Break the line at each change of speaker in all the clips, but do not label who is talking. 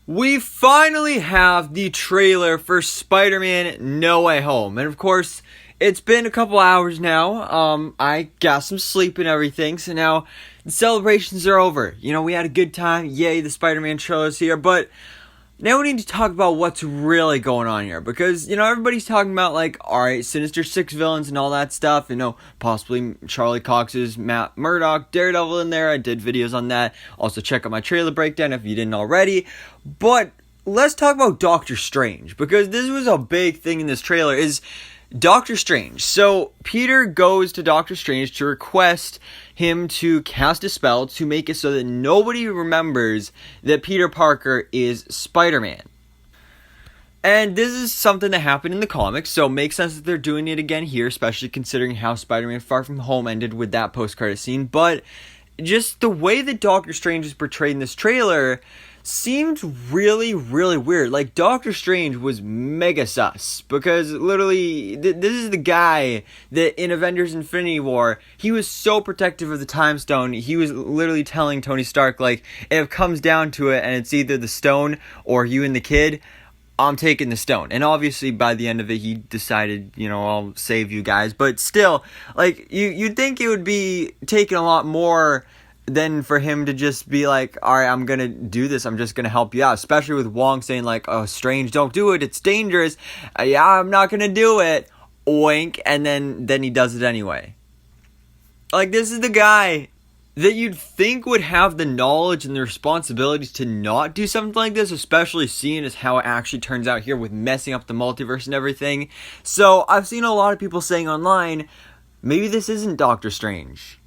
We finally have the trailer for Spider-Man No Way Home. And of course, it's been a couple hours now. I got some sleep and everything. So now the celebrations are over. You know, we had a good time. Yay, the Spider-Man trailer's here. But now we need to talk about what's really going on here. Because, you know, everybody's talking about, like, alright, Sinister Six villains and all that stuff. You know, possibly Charlie Cox's Matt Murdock, Daredevil in there. I did videos on that. Also, check out my trailer breakdown if you didn't already. But let's talk about Doctor Strange. Because this was a big thing in this trailer, is Doctor Strange. So, Peter goes to Doctor Strange to request him to cast a spell to make it so that nobody remembers that Peter Parker is Spider-Man. And this is something that happened in the comics, so it makes sense that they're doing it again here, especially considering how Spider-Man Far From Home ended with that post-credit scene. But just the way that Doctor Strange is portrayed in this trailer seemed really, really weird. Like, Doctor Strange was mega sus, because literally, this is the guy that in Avengers Infinity War, he was so protective of the Time Stone, he was literally telling Tony Stark, like, if it comes down to it, and it's either the stone, or you and the kid, I'm taking the stone. And obviously, by the end of it, he decided, you know, I'll save you guys, but still, like, you'd think it would be taking a lot more than for him to just be like, alright, I'm gonna do this, I'm just gonna help you out. Especially with Wong saying like, oh, Strange, don't do it, it's dangerous. Yeah, I'm not gonna do it. Oink. And then he does it anyway. Like, this is the guy that you'd think would have the knowledge and the responsibilities to not do something like this, especially seeing as how it actually turns out here with messing up the multiverse and everything. So, I've seen a lot of people saying online, maybe this isn't Doctor Strange.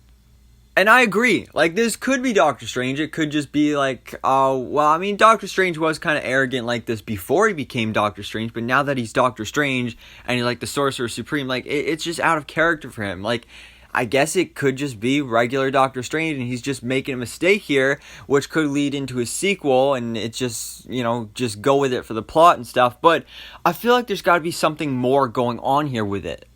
And I agree, like, this could be Doctor Strange. It could just be like, well, I mean, Doctor Strange was kind of arrogant like this before he became Doctor Strange, but now that he's Doctor Strange, and he's like the Sorcerer Supreme, like, it's just out of character for him. Like, I guess it could just be regular Doctor Strange, and he's just making a mistake here, which could lead into a sequel, and it's just, you know, just go with it for the plot and stuff, but I feel like there's gotta be something more going on here with it.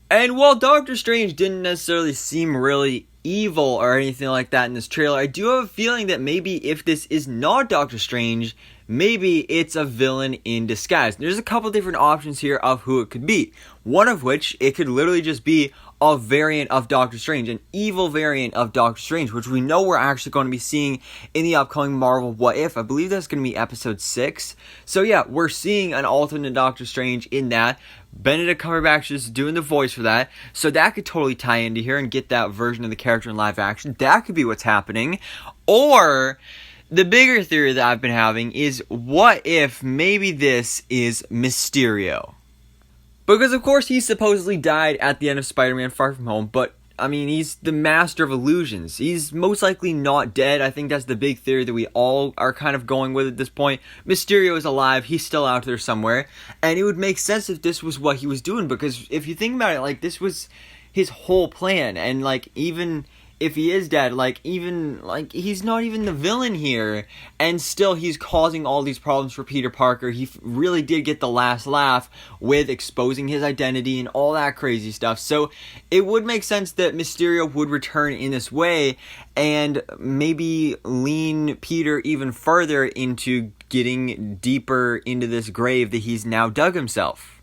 And while Doctor Strange didn't necessarily seem really evil or anything like that in this trailer, I do have a feeling that maybe if this is not Doctor Strange, maybe it's a villain in disguise. There's a couple different options here of who it could be. One of which, it could literally just be a variant of Doctor Strange, an evil variant of Doctor Strange, which we know we're actually going to be seeing in the upcoming Marvel What If. I believe that's going to be episode 6. So yeah, we're seeing an alternate Doctor Strange in that. Benedict Cumberbatch is doing the voice for that, so that could totally tie into here and get that version of the character in live action. That could be what's happening. Or the bigger theory that I've been having is, what if maybe this is Mysterio? Because, of course, he supposedly died at the end of Spider-Man Far From Home, but, I mean, he's the master of illusions. He's most likely not dead. I think that's the big theory that we all are kind of going with at this point. Mysterio is alive. He's still out there somewhere. And it would make sense if this was what he was doing, because if you think about it, like, this was his whole plan. And, like, even if he is dead, like, even, like, he's not even the villain here, and still he's causing all these problems for Peter Parker. He really did get the last laugh with exposing his identity and all that crazy stuff, so it would make sense that Mysterio would return in this way, and maybe lean Peter even further into getting deeper into this grave that he's now dug himself.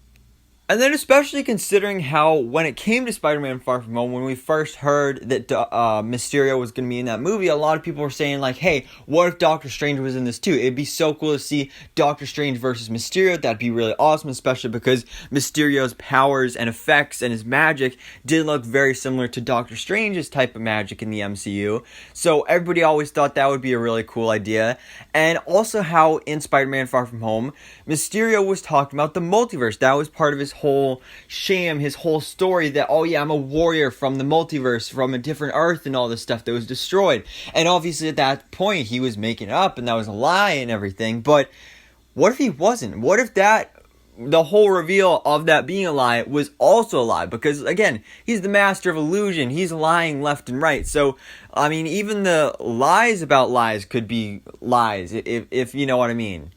And then especially considering how, when it came to Spider-Man Far From Home, when we first heard that Mysterio was going to be in that movie, a lot of people were saying, like, hey, what if Doctor Strange was in this too? It'd be so cool to see Doctor Strange versus Mysterio. That'd be really awesome, especially because Mysterio's powers and effects and his magic did look very similar to Doctor Strange's type of magic in the MCU. So everybody always thought that would be a really cool idea. And also how in Spider-Man Far From Home, Mysterio was talking about the multiverse. That was part of his whole sham, his whole story, that, oh yeah, I'm a warrior from the multiverse, from a different Earth and all this stuff that was destroyed. And obviously at that point he was making it up and that was a lie and everything, but what if he wasn't? What if the whole reveal of that being a lie was also a lie? Because again, he's the master of illusion, he's lying left and right, so I mean, even the lies about lies could be lies, if you know what I mean.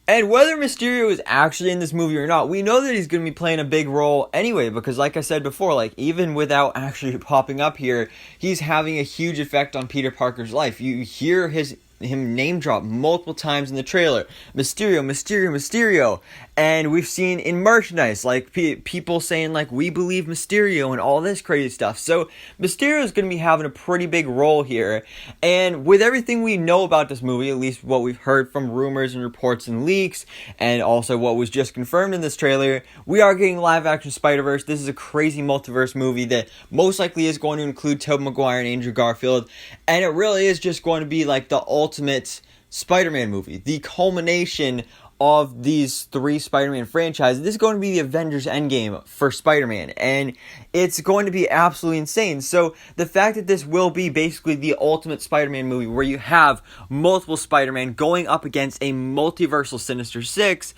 And whether Mysterio is actually in this movie or not, we know that he's going to be playing a big role anyway, because like I said before, like, even without actually popping up here, he's having a huge effect on Peter Parker's life. You hear his him name drop multiple times in the trailer. Mysterio, Mysterio, Mysterio. And we've seen in merchandise, like, people saying, like, we believe Mysterio and all this crazy stuff. So, Mysterio is going to be having a pretty big role here. And with everything we know about this movie, at least what we've heard from rumors and reports and leaks, and also what was just confirmed in this trailer, we are getting live-action Spider-Verse. This is a crazy multiverse movie that most likely is going to include Tobey Maguire and Andrew Garfield. And it really is just going to be, like, the ultimate Spider-Man movie. The culmination of these three Spider-Man franchises. This is going to be the Avengers Endgame for Spider-Man, and it's going to be absolutely insane. So the fact that this will be basically the ultimate Spider-Man movie, where you have multiple Spider-Man going up against a multiversal Sinister Six,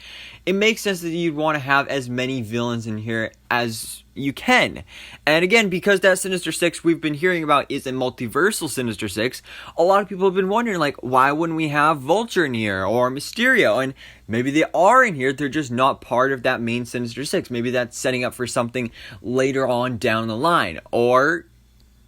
it makes sense that you'd want to have as many villains in here as you can. And again, because that Sinister Six we've been hearing about is a multiversal Sinister Six, a lot of people have been wondering, like, why wouldn't we have Vulture in here or Mysterio? And maybe they are in here, they're just not part of that main Sinister Six. Maybe that's setting up for something later on down the line. Or,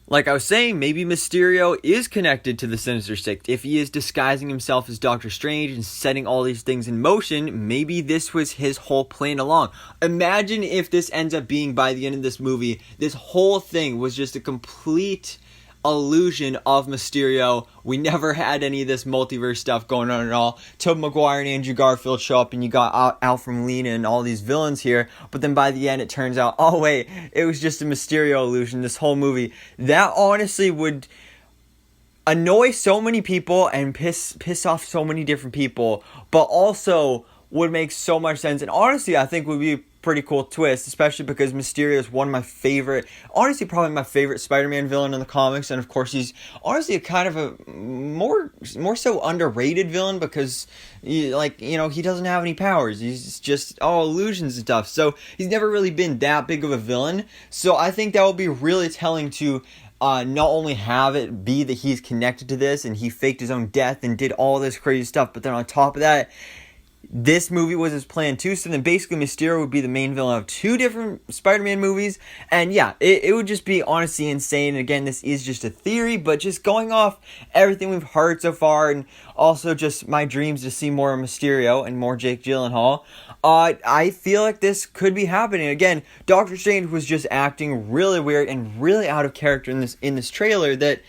like I was saying, maybe Mysterio is connected to the Sinister Six. If he is disguising himself as Doctor Strange and setting all these things in motion, maybe this was his whole plan along. Imagine if this ends up being, by the end of this movie, this whole thing was just a complete illusion of Mysterio. We never had any of this multiverse stuff going on at all. Tobey Maguire and Andrew Garfield show up, and you got Alfred Molina and all these villains here, but then by the end it turns out, oh wait, it was just a Mysterio illusion this whole movie. That honestly would annoy so many people and piss off so many different people, but also would make so much sense, and honestly I think would be a pretty cool twist, especially because Mysterio is one of my favorite, honestly probably my favorite Spider-Man villain in the comics, and of course he's honestly a kind of a more so underrated villain, because he doesn't have any powers. He's just all illusions and stuff, so he's never really been that big of a villain. So I think that would be really telling to not only have it be that he's connected to this and he faked his own death and did all this crazy stuff, but then on top of that, this movie was his plan too. So then basically Mysterio would be the main villain of two different Spider-Man movies. And yeah, it would just be honestly insane. And again, this is just a theory, but just going off everything we've heard so far, and also just my dreams to see more Mysterio and more Jake Gyllenhaal, I feel like this could be happening. Again, Doctor Strange was just acting really weird and really out of character in this trailer, that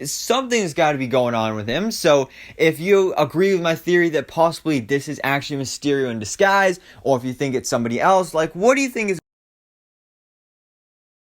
something's got to be going on with him. So if you agree with my theory that possibly this is actually Mysterio in disguise, or if you think it's somebody else, like, what do you think is